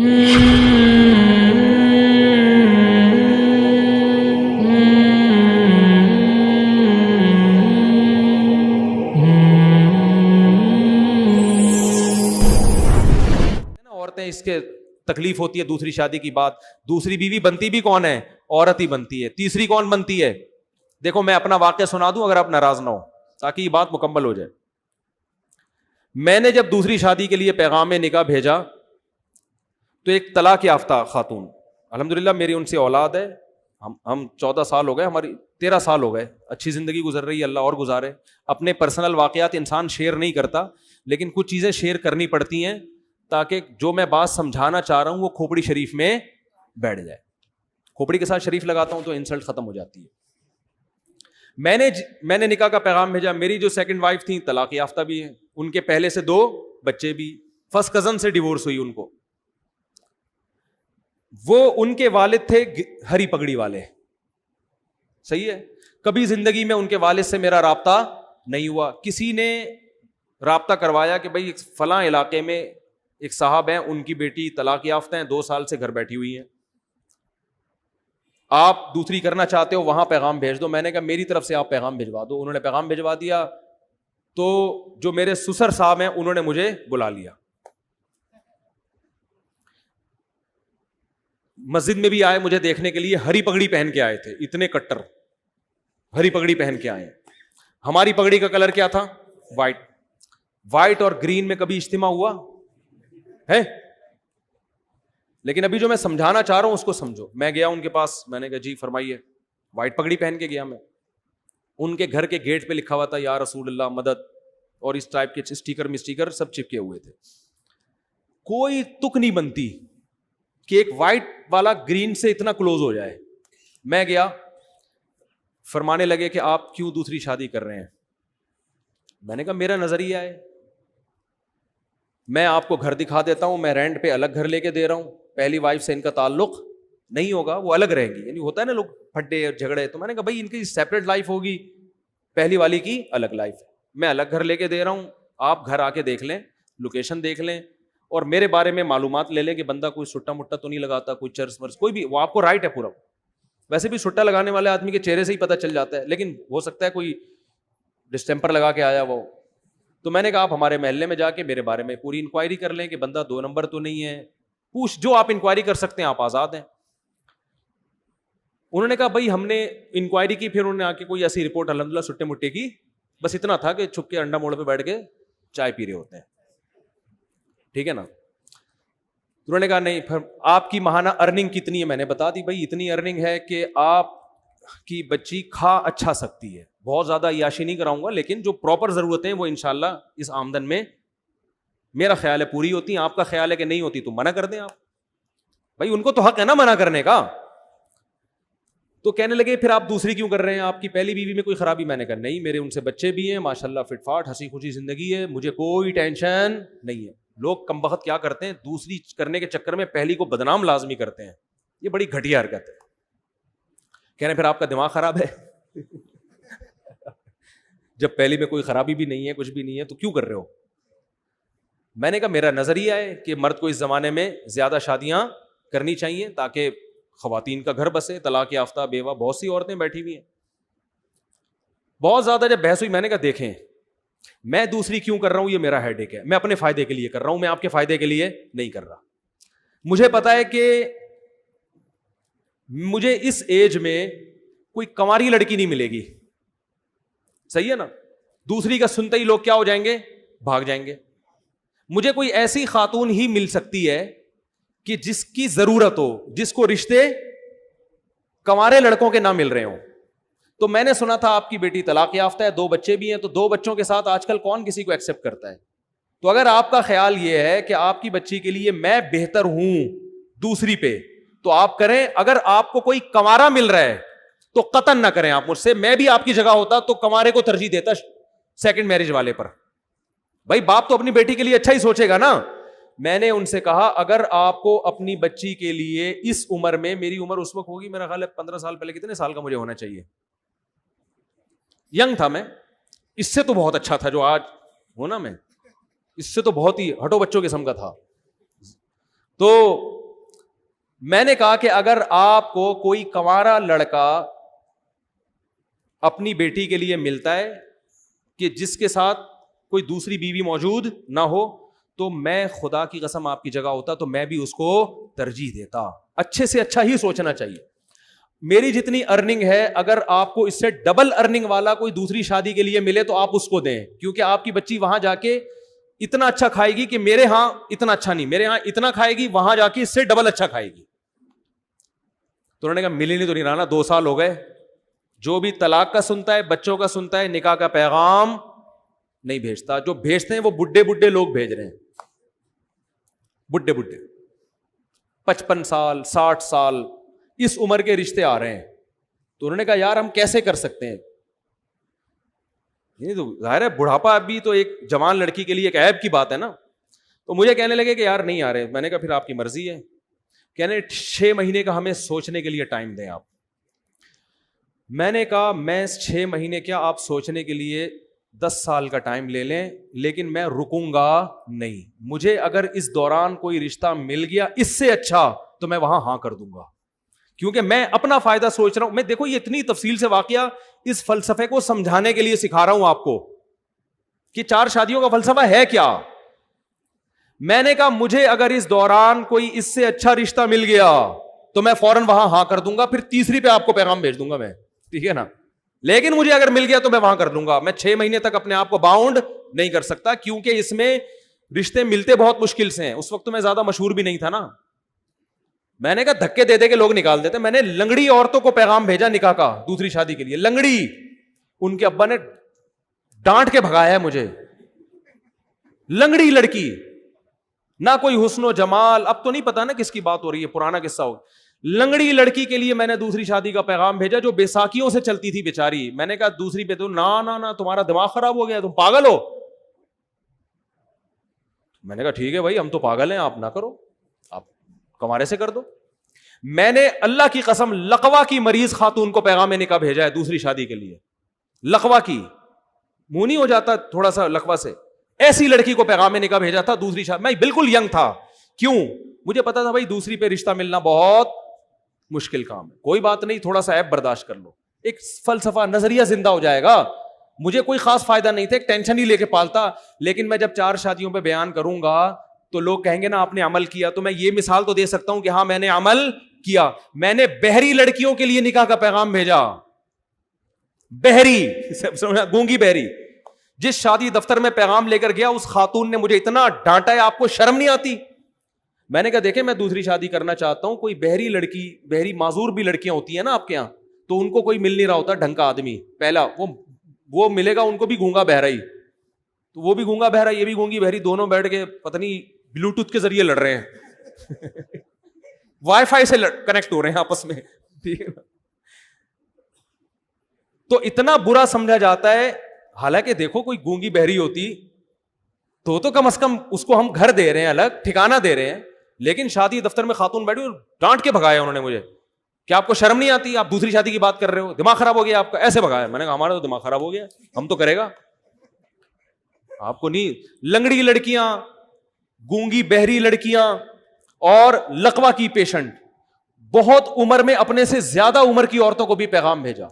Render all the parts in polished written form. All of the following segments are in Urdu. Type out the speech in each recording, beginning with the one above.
عورتیں اس کے تکلیف ہوتی ہے دوسری شادی کی بات. دوسری بیوی بنتی بھی کون ہے؟ عورت ہی بنتی ہے. تیسری کون بنتی ہے؟ دیکھو میں اپنا واقعہ سنا دوں اگر آپ ناراض نہ ہو تاکہ یہ بات مکمل ہو جائے. میں نے جب دوسری شادی کے لیے پیغام نکاح بھیجا تو ایک طلاق یافتہ خاتون, الحمدللہ میری ان سے اولاد ہے, ہم 14 سال ہو گئے, ہماری 13 سال ہو گئے, اچھی زندگی گزر رہی ہے, اللہ اور گزارے. اپنے پرسنل واقعات انسان شیئر نہیں کرتا, لیکن کچھ چیزیں شیئر کرنی پڑتی ہیں تاکہ جو میں بات سمجھانا چاہ رہا ہوں وہ کھوپڑی شریف میں بیٹھ جائے. کھوپڑی کے ساتھ شریف لگاتا ہوں تو انسلٹ ختم ہو جاتی ہے. میں نے نکاح کا پیغام بھیجا. میری جو سیکنڈ وائف تھیں طلاق یافتہ بھی ہیں, ان کے پہلے سے 2 بچے بھی, فرسٹ کزن سے ڈیورس ہوئی ان کو. وہ ان کے والد تھے ہری پگڑی والے, صحیح ہے. کبھی زندگی میں ان کے والد سے میرا رابطہ نہیں ہوا. کسی نے رابطہ کروایا کہ بھائی فلاں علاقے میں ایک صاحب ہیں, ان کی بیٹی طلاق یافتہ ہیں, 2 سال سے گھر بیٹھی ہوئی ہیں, آپ دوسری کرنا چاہتے ہو وہاں پیغام بھیج دو. میں نے کہا میری طرف سے آپ پیغام بھجوا دو. انہوں نے پیغام بھجوا دیا تو جو میرے سسر صاحب ہیں انہوں نے مجھے بلا لیا. مسجد میں بھی آئے مجھے دیکھنے کے لیے, ہری پگڑی پہن کے آئے تھے, اتنے کٹر ہری پگڑی پہن کے آئے. ہماری پگڑی کا کلر کیا تھا؟ وائٹ اور گرین میں کبھی اجتماع ہوا ہے؟ لیکن ابھی جو میں سمجھانا چاہ رہا ہوں اس کو سمجھو. میں گیا ان کے پاس, میں نے کہا جی فرمائیے. وائٹ پگڑی پہن کے گیا میں. ان کے گھر کے گیٹ پہ لکھا ہوا تھا یا رسول اللہ مدد, اور اس ٹائپ کے اسٹیکر سب چپکے ہوئے تھے. کوئی تک نہیں بنتی کہ ایک وائٹ والا گرین سے اتنا کلوز ہو جائے. میں گیا, فرمانے لگے کہ آپ کیوں دوسری شادی کر رہے ہیں. میں نے کہا میرا نظریہ ہے, میں آپ کو گھر دکھا دیتا ہوں, میں رینٹ پہ الگ گھر لے کے دے رہا ہوں, پہلی وائف سے ان کا تعلق نہیں ہوگا, وہ الگ رہیں گی. یعنی ہوتا ہے نا لوگ پھڈے اور جھگڑے, تو میں نے کہا بھائی ان کی سیپریٹ لائف ہوگی, پہلی والی کی الگ لائف. میں الگ گھر لے کے دے رہا ہوں, آپ گھر آ کے دیکھ لیں, لوکیشن دیکھ لیں, اور میرے بارے میں معلومات لے لیں کہ بندہ کوئی سٹا مٹا تو نہیں لگاتا, کوئی چرس ورس کوئی بھی, وہ آپ کو رائٹ ہے پورا. ویسے بھی سٹا لگانے والے آدمی کے چہرے سے ہی پتہ چل جاتا ہے, لیکن ہو سکتا ہے کوئی ڈسٹیمپر لگا کے آیا وہ. تو میں نے کہا آپ ہمارے محلے میں جا کے میرے بارے میں پوری انکوائری کر لیں کہ بندہ 2 نمبر تو نہیں ہے, پوچھ جو آپ انکوائری کر سکتے ہیں, آپ آزاد ہیں. انہوں نے کہا بھائی ہم نے انکوائری کی, پھر انہوں نے آ کے کوئی ایسی رپورٹ الحمدللہ سٹے مٹے کی, بس اتنا تھا کہ چھپ کے انڈا موڑ پہ بیٹھ کے چائے پی رہے ہوتے ہیں, ٹھیک ہے نا. انہوں نے کہا نہیں, پھر آپ کی ماہانہ ارننگ کتنی ہے؟ میں نے بتا دی بھائی اتنی ارننگ ہے کہ آپ کی بچی کھا اچھا سکتی ہے, بہت زیادہ عیاشی نہیں کراؤں گا, لیکن جو پراپر ضرورتیں ہیں وہ انشاءاللہ اس آمدن میں میرا خیال ہے پوری ہوتی ہیں. آپ کا خیال ہے کہ نہیں ہوتی تو منع کر دیں آپ, بھائی ان کو تو حق ہے نا منع کرنے کا. تو کہنے لگے پھر آپ دوسری کیوں کر رہے ہیں, آپ کی پہلی بیوی میں کوئی خرابی؟ میں نے کہا نہیں, میرے ان سے بچے بھی ہیں ماشاءاللہ, فٹ فاٹ ہنسی خوشی زندگی ہے, مجھے کوئی ٹینشن نہیں ہے. لوگ کم بخت کیا کرتے ہیں, دوسری کرنے کے چکر میں پہلی کو بدنام لازمی کرتے ہیں, یہ بڑی گھٹیا حرکت ہے. کہہ رہے ہیں پھر آپ کا دماغ خراب ہے, جب پہلی میں کوئی خرابی بھی نہیں ہے, کچھ بھی نہیں ہے, تو کیوں کر رہے ہو؟ میں نے کہا میرا نظریہ ہے کہ مرد کو اس زمانے میں زیادہ شادیاں کرنی چاہیے تاکہ خواتین کا گھر بسے. طلاق یافتہ بیوہ بہت سی عورتیں بیٹھی ہوئی ہیں. بہت زیادہ جب بحث ہوئی, میں نے کہا دیکھیں میں دوسری کیوں کر رہا ہوں, یہ میرا ہیڈ ایک ہے, میں اپنے فائدے کے لیے کر رہا ہوں, میں آپ کے فائدے کے لیے نہیں کر رہا. مجھے پتا ہے کہ مجھے اس ایج میں کوئی کنواری لڑکی نہیں ملے گی, صحیح ہے نا. دوسری کا سنتے ہی لوگ کیا ہو جائیں گے, بھاگ جائیں گے. مجھے کوئی ایسی خاتون ہی مل سکتی ہے کہ جس کی ضرورت ہو, جس کو رشتے کنوارے لڑکوں کے نہ مل رہے ہوں. تو میں نے سنا تھا آپ کی بیٹی طلاق یافتہ ہے, 2 بچے بھی ہیں, تو 2 بچوں کے ساتھ آج کل کون کسی کو ایکسپٹ کرتا ہے. تو اگر آپ کا خیال یہ ہے کہ آپ کی بچی کے لیے میں بہتر ہوں دوسری پہ, تو آپ کریں. اگر آپ کو کوئی کنوارا مل رہا ہے تو قطعاً نہ کریں آپ مجھ سے. میں بھی آپ کی جگہ ہوتا تو کنوارے کو ترجیح دیتا سیکنڈ میرج والے پر. بھائی باپ تو اپنی بیٹی کے لیے اچھا ہی سوچے گا نا. میں نے ان سے کہا اگر آپ کو اپنی بچی کے لیے اس عمر میں, میری عمر اس وقت ہوگی میرا خیال ہے 15 سال پہلے, کتنے سال کا مجھے ہونا چاہیے, ینگ تھا میں, اس سے تو بہت اچھا تھا جو آج ہونا, میں اس سے تو بہت ہی ہٹو بچوں قسم کا تھا. تو میں نے کہا کہ اگر آپ کو کوئی کنوارا لڑکا اپنی بیٹی کے لیے ملتا ہے کہ جس کے ساتھ کوئی دوسری بیوی موجود نہ ہو, تو میں خدا کی قسم آپ کی جگہ ہوتا تو میں بھی اس کو ترجیح دیتا. اچھے سے اچھا ہی سوچنا چاہیے. میری جتنی ارننگ ہے, اگر آپ کو اس سے ڈبل ارننگ والا کوئی دوسری شادی کے لیے ملے تو آپ اس کو دیں, کیونکہ آپ کی بچی وہاں جا کے اتنا اچھا کھائے گی کہ میرے ہاں اتنا اچھا نہیں, میرے ہاں اتنا کھائے گی, وہاں جا کے اس سے ڈبل اچھا کھائے گی. تو انہوں نے کہا ملی نہیں تو نہیں رہنا, 2 سال ہو گئے. جو بھی طلاق کا سنتا ہے, بچوں کا سنتا ہے, نکاح کا پیغام نہیں بھیجتا. جو بھیجتے ہیں وہ بڈھے لوگ بھیج رہے ہیں, بڈھے 55 سال 60 سال اس عمر کے رشتے آ رہے ہیں. تو انہوں نے کہا یار ہم کیسے کر سکتے ہیں, یہ تو ظاہر ہے بڑھاپا ابھی تو ایک جوان لڑکی کے لیے ایک عیب کی بات ہے نا. تو مجھے کہنے لگے کہ یار نہیں آ رہے. میں نے کہا پھر آپ کی مرضی ہے. کہنے 6 مہینے کا ہمیں سوچنے کے لیے ٹائم دیں آپ. میں نے کہا میں 6 مہینے کیا, آپ سوچنے کے لیے 10 سال کا ٹائم لے لیں, لیکن میں رکوں گا نہیں. مجھے اگر اس دوران کوئی رشتہ مل گیا اس سے اچھا تو میں وہاں ہاں کر دوں گا, کیونکہ میں اپنا فائدہ سوچ رہا ہوں. میں دیکھو یہ اتنی تفصیل سے واقعہ اس فلسفے کو سمجھانے کے لیے سکھا رہا ہوں آپ کو کہ 4 شادیوں کا فلسفہ ہے کیا. میں نے کہا مجھے اگر اس دوران کوئی اس سے اچھا رشتہ مل گیا تو میں فوراً وہاں ہاں کر دوں گا, پھر تیسری پہ آپ کو پیغام بھیج دوں گا میں, ٹھیک ہے نا. لیکن مجھے اگر مل گیا تو میں وہاں کر دوں گا. میں 6 مہینے تک اپنے آپ کو باؤنڈ نہیں کر سکتا, کیونکہ اس میں رشتے ملتے بہت مشکل سے ہیں. اس وقت تو میں زیادہ مشہور بھی نہیں تھا نا. میں نے کہا دھکے دے دے کے لوگ نکال دیتے. میں نے لنگڑی عورتوں کو پیغام بھیجا نکاح کا دوسری شادی کے لیے. لنگڑی, ان کے ابا نے ڈانٹ کے بھگایا ہے مجھے. لنگڑی لڑکی, نہ کوئی حسن و جمال, اب تو نہیں پتا نا کس کی بات ہو رہی ہے, پرانا قصہ ہو. لنگڑی لڑکی کے لیے میں نے دوسری شادی کا پیغام بھیجا جو بیساکھیوں سے چلتی تھی بیچاری. میں نے کہا دوسری پہ تو نا تمہارا دماغ خراب ہو گیا, تم پاگل ہو. میں نے کہا ٹھیک ہے بھائی ہم تو پاگل ہیں, آپ نہ کرو, آپ کمارے سے کر دو. میں نے اللہ کی قسم لقوا کی مریض خاتون کو پیغام نکاح بھیجا ہے دوسری شادی کے لیے. لقوا کی, منہ نہیں ہو جاتا تھوڑا سا لقوا سے, ایسی لڑکی کو پیغام نکاح بھیجا تھا دوسری شادی. میں بالکل ینگ تھا, کیوں, مجھے پتا تھا بھائی دوسری پہ رشتہ ملنا بہت مشکل کام ہے. کوئی بات نہیں, تھوڑا سا ایپ برداشت کر لو, ایک فلسفہ نظریہ زندہ ہو جائے گا. مجھے کوئی خاص فائدہ نہیں تھا, ایک ٹینشن ہی لے کے پالتا. لیکن میں جب 4 شادیوں پہ بیان کروں گا تو لوگ کہیں گے نا آپ نے عمل کیا. تو میں یہ مثال تو دے سکتا ہوں کہ ہاں میں نے عمل کیا. میں نے بہری لڑکیوں کے لیے نکاح کا پیغام بھیجا. بہری, گونگی بہری. جس شادی دفتر میں پیغام لے کر گیا اس خاتون نے مجھے اتنا ڈانٹا ہے, آپ کو شرم نہیں آتی. میں نے کہا دیکھیں میں دوسری شادی کرنا چاہتا ہوں, کوئی بہری لڑکی, بہری معذور بھی لڑکیاں ہوتی ہیں نا آپ کے یہاں, تو ان کو کوئی مل نہیں رہا ہوتا ڈھنگ کا آدمی. پہلا وہ ملے گا ان کو بھی گونگا بہرا ہی, تو وہ بھی گونگا بہرا, یہ بھی گونگی بہری, دونوں بیٹھ کے پتہ نہیں بلوٹوتھ کے ذریعے لڑ رہے ہیں, وائی فائی سے کنیکٹ ہو رہے ہیں آپس میں, ٹھیک ہے. تو اتنا برا سمجھا جاتا ہے. حالانکہ دیکھو کوئی گونگی بہری ہوتی تو کم از کم اس کو ہم گھر دے رہے ہیں, الگ ٹھکانہ دے رہے ہیں. لیکن شادی دفتر میں خاتون بیٹھی اور ڈانٹ کے بھگایا انہوں نے مجھے, کہ آپ کو شرم نہیں آتی, آپ دوسری شادی کی بات کر رہے ہو, دماغ خراب ہو گیا آپ کا, ایسے بھگایا. میں نے کہا ہمارا تو دماغ خراب ہو گیا, ہم تو کرے گا, آپ کو نہیں. لنگڑی لڑکیاں, گونگی بہری لڑکیاں اور لقوا کی پیشنٹ, بہت عمر میں اپنے سے زیادہ عمر کی عورتوں کو بھی پیغام بھیجا.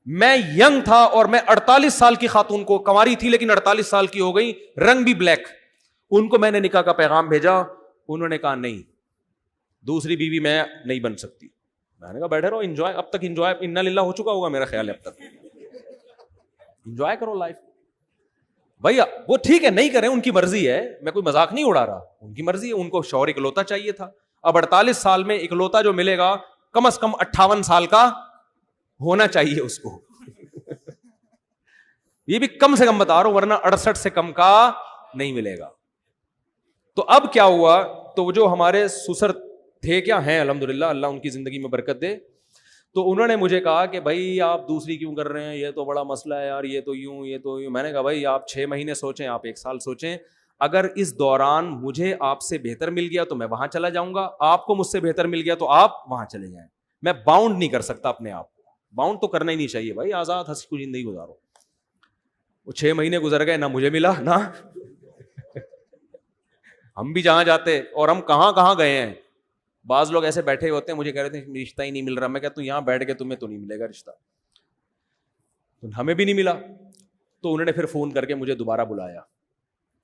میں ینگ تھا اور میں 48 سال کی خاتون کو, کنواری تھی لیکن 48 سال کی ہو گئی, رنگ بھی بلیک, ان کو میں نے نکاح کا پیغام بھیجا. انہوں نے کہا نہیں, دوسری بیوی میں نہیں بن سکتی. میں نے کہا بیٹھے رہو, انجوائے, اب تک انجوائے انا للہ ہو چکا ہوگا میرا خیال ہے, اب تک انجوائے کرو لائف. بھائی وہ ٹھیک ہے نہیں کریں, ان کی مرضی ہے, میں کوئی مذاق نہیں اڑا رہا, ان کی مرضی ہے. ان کو شوہر اکلوتا چاہیے تھا. اب 48 سال میں اکلوتا جو ملے گا کم از کم 58 سال کا ہونا چاہیے اس کو. یہ بھی کم سے کم بتا رہا ہوں, ورنہ 68 سے کم کا نہیں ملے گا. تو اب کیا ہوا, تو جو ہمارے سسر تھے, کیا ہیں الحمدللہ, اللہ ان کی زندگی میں برکت دے, تو انہوں نے مجھے کہا کہ بھائی آپ دوسری کیوں کر رہے ہیں, یہ تو بڑا مسئلہ ہے یار, یہ تو یوں یہ تو یوں. میں نے کہا بھائی آپ 6 مہینے سوچیں, آپ 1 سال سوچیں, اگر اس دوران مجھے آپ سے بہتر مل گیا تو میں وہاں چلا جاؤں گا, آپ کو مجھ سے بہتر مل گیا تو آپ وہاں چلے جائیں. میں باؤنڈ نہیں کر سکتا اپنے آپ کو, باؤنڈ تو کرنا ہی نہیں چاہیے بھائی, آزاد ہنسی خوشی زندگی گزارو. وہ 6 مہینے گزر گئے, نہ مجھے ملا نہ ہم بھی جہاں جاتے, اور ہم کہاں کہاں گئے ہیں. بعض لوگ ایسے بیٹھے ہوتے ہیں مجھے کہہ رہے تھے رشتہ ہی نہیں مل رہا. میں کہتا ہوں یہاں بیٹھ کے تمہیں تو نہیں ملے گا رشتہ, ہمیں بھی نہیں ملا. تو انہوں نے پھر فون کر کے مجھے دوبارہ بلایا.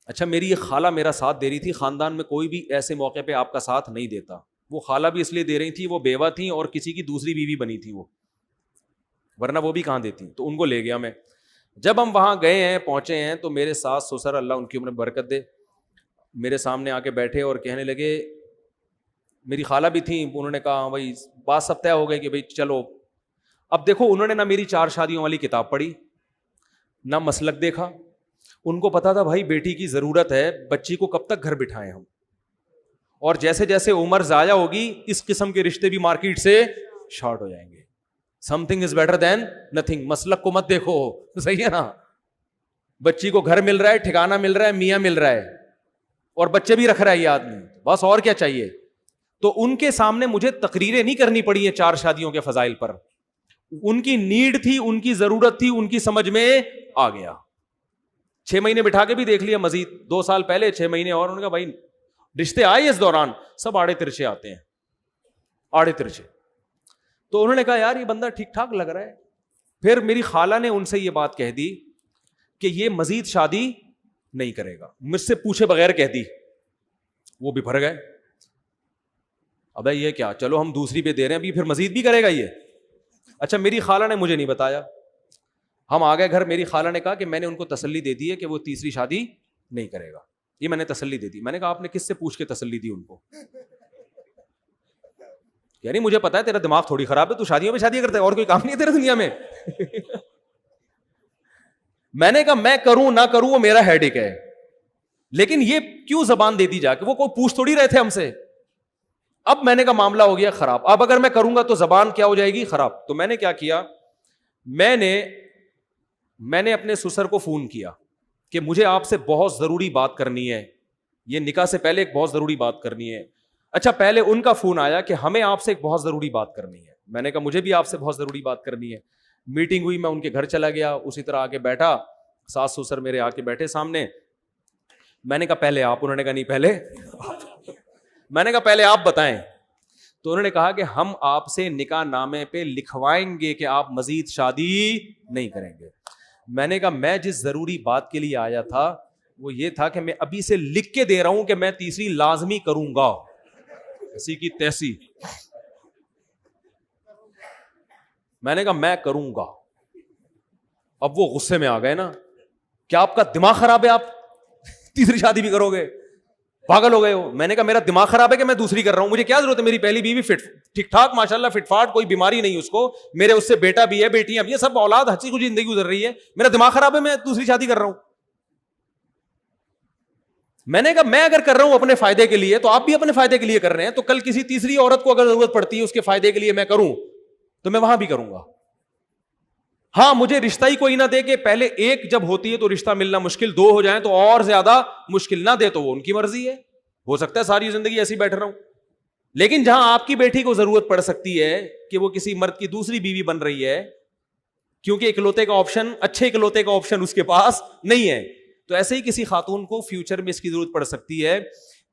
اچھا میری یہ خالہ میرا ساتھ دے رہی تھی, خاندان میں کوئی بھی ایسے موقع پہ آپ کا ساتھ نہیں دیتا. وہ خالہ بھی اس لیے دے رہی تھی, وہ بیوہ تھیں اور کسی کی دوسری بیوی بنی تھی وہ, ورنہ وہ بھی کہاں دیتی. تو ان کو لے گیا میں. جب ہم وہاں گئے ہیں پہنچے ہیں تو میرے ساس سسر اللہ ان کی عمر میں برکت دے میرے سامنے آ کے بیٹھے اور کہنے لگے, میری خالہ بھی تھیں, انہوں نے کہا بھائی بات سب طے ہو گئی کہ بھائی چلو. اب دیکھو انہوں نے نہ میری 4 شادیوں والی کتاب پڑھی, نہ مسلک دیکھا. ان کو پتا تھا بھائی بیٹی کی ضرورت ہے, بچی کو کب تک گھر بٹھائیں ہم, اور جیسے جیسے عمر ضائع ہوگی اس قسم کے رشتے بھی مارکیٹ سے شارٹ ہو جائیں گے. Some thing is better than nothing. مسلک کو مت دیکھو, صحیح ہے نا. بچی کو گھر مل رہا ہے, ٹھکانہ مل رہا ہے, میاں مل رہا ہے, اور بچے بھی رکھ رہا ہے یہ آدمی, بس اور کیا چاہیے. تو ان کے سامنے مجھے تقریریں نہیں کرنی پڑی ہیں 4 شادیوں کے فضائل پر. ان کی نیڈ تھی, ان کی ضرورت تھی, ان کی سمجھ میں آ گیا. 6 مہینے بٹھا کے بھی دیکھ لیا مزید, 2 سال پہلے 6 مہینے اور. انہوں نے کہا بھائی رشتے آئے اس دوران سب آڑے ترچے آتے ہیں, آڑے ترچے. تو انہوں نے کہا یار یہ بندہ ٹھیک ٹھاک لگ رہا ہے. پھر میری خالہ نے ان سے یہ بات کہہ دی کہ یہ مزید شادی نہیں کرے گا, مجھ سے پوچھے بغیر کہہ دی. وہ بھی بھر گئے, ابے یہ کیا, چلو ہم دوسری پہ دے رہے ہیں, ابھی پھر مزید بھی کرے گا یہ. اچھا میری خالہ نے مجھے نہیں بتایا. ہم آ گئے گھر, میری خالہ نے کہا کہ میں نے ان کو تسلی دے دی ہے کہ وہ تیسری شادی نہیں کرے گا. یہ میں نے تسلی دے دی. میں نے کہا آپ نے کس سے پوچھ کے تسلی دی ان کو؟ یعنی مجھے پتا ہے تیرا دماغ تھوڑی خراب ہے, تو شادیوں میں شادی کرتا ہے, اور کوئی کام نہیں ہے تیرے دنیا میں. میں نے کہا میں کروں نہ کروں وہ میرا ہیڈیک ہے, لیکن یہ کیوں زبان دے دی جا کے, وہ کوئی پوچھ تھوڑی رہے تھے ہم سے. اب میں نے کہا معاملہ ہو گیا خراب, اب اگر میں کروں گا تو زبان کیا ہو جائے گی خراب. تو میں نے کیا کیا, میں نے اپنے سسر کو فون کیا کہ مجھے آپ سے بہت ضروری بات کرنی ہے, یہ نکاح سے پہلے ایک بہت ضروری بات کرنی ہے. اچھا پہلے ان کا فون آیا کہ ہمیں آپ سے ایک بہت ضروری بات کرنی ہے. میں نے کہا مجھے بھی آپ سے بہت ضروری بات کرنی ہے. میٹنگ ہوئی, میں ان کے گھر چلا گیا, اسی طرح آ کے بیٹھا, ساس سسر میرے آ کے بیٹھے سامنے. میں نے کہا پہلے آپ, انہوں نے کہا نہیں پہلے میں نے کہا پہلے آپ بتائیں. تو انہوں نے کہا کہ ہم آپ سے نکاح نامے پہ لکھوائیں گے کہ آپ مزید شادی نہیں کریں گے. میں نے کہا میں جس ضروری بات کے لیے آیا تھا وہ یہ تھا کہ میں ابھی سے لکھ کے دے رہا ہوں کہ میں تیسری لازمی کروں گا, ایسی کی تیسی. میں نے کہا میں کروں گا. اب وہ غصے میں آ گئے نا, کیا آپ کا دماغ خراب ہے, آپ تیسری شادی بھی کرو گے, پاگل ہو گئے ہو. میں نے کہا میرا دماغ خراب ہے کہ میں دوسری کر رہا ہوں, مجھے کیا ضرورت ہے, میری پہلی بیوی فٹ ٹھیک ٹھاک ماشاءاللہ فٹ فاٹ, کوئی بیماری نہیں اس کو, میرے اس سے بیٹا بھی ہے, بیٹیاں بھی ہیں, سب اولاد ہنسی خوشی زندگی گزر رہی ہے. میرا دماغ خراب ہے, میں دوسری شادی کر رہا ہوں. میں نے کہا میں اگر کر رہا ہوں اپنے فائدے کے لیے تو آپ بھی اپنے فائدے کے لیے کر رہے ہیں, تو کل کسی تیسری عورت کو اگر ضرورت پڑتی ہے اس کے فائدے کے لیے میں کروں تو میں وہاں بھی کروں گا. ہاں مجھے رشتہ ہی کوئی نہ دے کہ پہلے ایک جب ہوتی ہے تو رشتہ ملنا مشکل, 2 ہو جائیں تو اور زیادہ مشکل, نہ دے تو وہ ان کی مرضی ہے, ہو سکتا ہے ساری زندگی ایسی بیٹھ رہا ہوں. لیکن جہاں آپ کی بیٹی کو ضرورت پڑ سکتی ہے کہ وہ کسی مرد کی دوسری بیوی بن رہی ہے کیونکہ اکلوتے کا آپشن, اچھے اکلوتے کا آپشن اس کے پاس نہیں ہے, تو ایسے ہی کسی خاتون کو فیوچر میں اس کی ضرورت پڑ سکتی ہے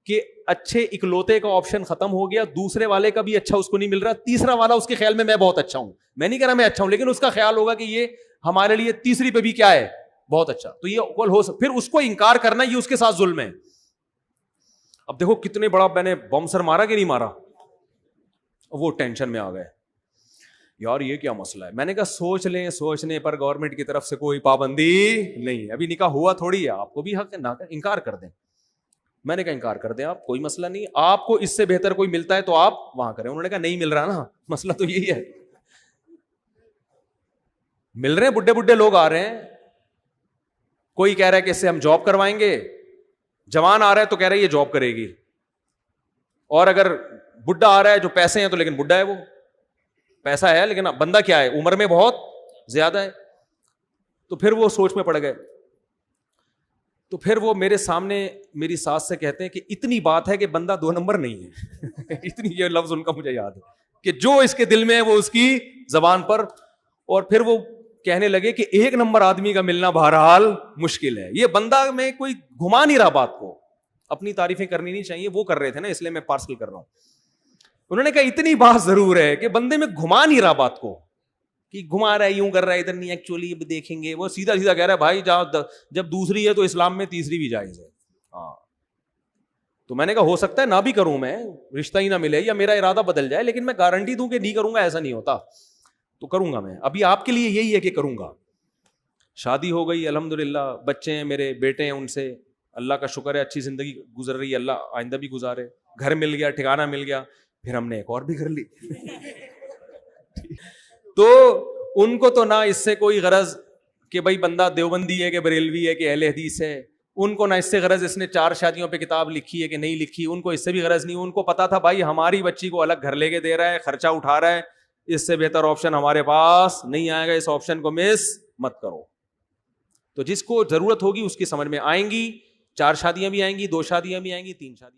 کہ اچھے اکلوتے کا آپشن ختم ہو گیا, دوسرے والے کا بھی اچھا اس کو نہیں مل رہا, تیسرا والا اس کے خیال میں بہت اچھا ہوں. میں نہیں کہہ رہا میں اچھا ہوں, لیکن اس کا خیال ہوگا کہ یہ ہمارے لیے تیسری پہ بھی کیا ہے, بہت اچھا. تو یہ ہو پھر اس کو انکار کرنا یہ اس کے ساتھ ظلم ہے. اب دیکھو کتنے بڑا میں نے بم سر مارا کہ نہیں مارا, وہ ٹینشن میں آ گئے یار یہ کیا مسئلہ ہے. میں نے کہا سوچ لیں, سوچنے پر گورنمنٹ کی طرف سے کوئی پابندی نہیں ہے, ابھی نکاح ہوا تھوڑی ہے, آپ کو بھی حق ہے نہ انکار کر دیں. میں نے کہا انکار کر دیں آپ, کوئی مسئلہ نہیں, آپ کو اس سے بہتر کوئی ملتا ہے تو آپ وہاں کریں. انہوں نے کہا نہیں مل رہا نا, مسئلہ تو یہی ہے, مل رہے ہیں بڈھے بڈھے لوگ آ رہے ہیں, کوئی کہہ رہا ہے کہ اس سے ہم جاب کروائیں گے, جوان آ رہا ہے تو کہہ رہا ہے یہ جاب کرے گی, اور اگر بڈھا آ رہا ہے جو پیسے ہیں تو لیکن بڈھا ہے, وہ پیسہ ہے لیکن بندہ کیا ہے, عمر میں بہت زیادہ ہے. تو پھر وہ سوچ میں پڑ گئے. تو پھر وہ میرے سامنے میری ساس سے کہتے ہیں کہ اتنی بات ہے کہ بندہ 2 نمبر نہیں ہے. اتنی, یہ لفظ ان کا مجھے یاد ہے کہ جو اس کے دل میں ہے وہ اس کی زبان پر. اور پھر وہ کہنے لگے کہ 1 نمبر آدمی کا ملنا بہرحال مشکل ہے. یہ بندہ میں کوئی گھما نہیں رہا بات کو, اپنی تعریفیں کرنی نہیں چاہیے, وہ کر رہے تھے نا, اس لیے میں پارسل کر رہا ہوں. انہوں نے کہا اتنی بات ضرور ہے کہ بندے میں گھما نہیں رہا بات کو, کہ گھما رہا ہے, یوں کر رہا ہے, ادھر نہیں, ایکچولی دیکھیں گے. وہ سیدھا سیدھا کہہ رہا ہے بھائی جب دوسری ہے تو اسلام میں تیسری بھی جائز ہے. ہاں, تو میں نے کہا ہو سکتا ہے نہ بھی کروں, میں رشتہ ہی نہ ملے یا میرا ارادہ بدل جائے, لیکن میں گارنٹی دوں کہ نہیں کروں گا ایسا نہیں ہوتا, تو کروں گا میں. ابھی آپ کے لیے یہی ہے کہ کروں گا. شادی ہو گئی الحمدللہ, بچے ہیں میرے, بیٹے ہیں, ان سے اللہ کا شکر ہے اچھی زندگی گزر رہی ہے, اللہ آئندہ بھی گزارے. گھر مل گیا, ٹھکانہ مل گیا, پھر ہم نے ایک اور بھی گھر لی. تو ان کو تو نہ اس سے کوئی غرض کہ بھائی بندہ دیوبندی ہے کہ بریلوی ہے کہ اہل حدیث ہے, ان کو نہ اس سے غرض اس نے 4 شادیوں پہ کتاب لکھی ہے کہ نہیں لکھی, ان کو اس سے بھی غرض نہیں. ان کو پتا تھا بھائی ہماری بچی کو الگ گھر لے کے دے رہا ہے, خرچہ اٹھا رہا ہے, اس سے بہتر آپشن ہمارے پاس نہیں آئے گا, اس آپشن کو مس مت کرو. تو جس کو ضرورت ہوگی اس کی سمجھ میں آئیں گی, 4 شادیاں بھی آئیں گی, 2 شادیاں بھی آئیں گی, 3 شادیاں.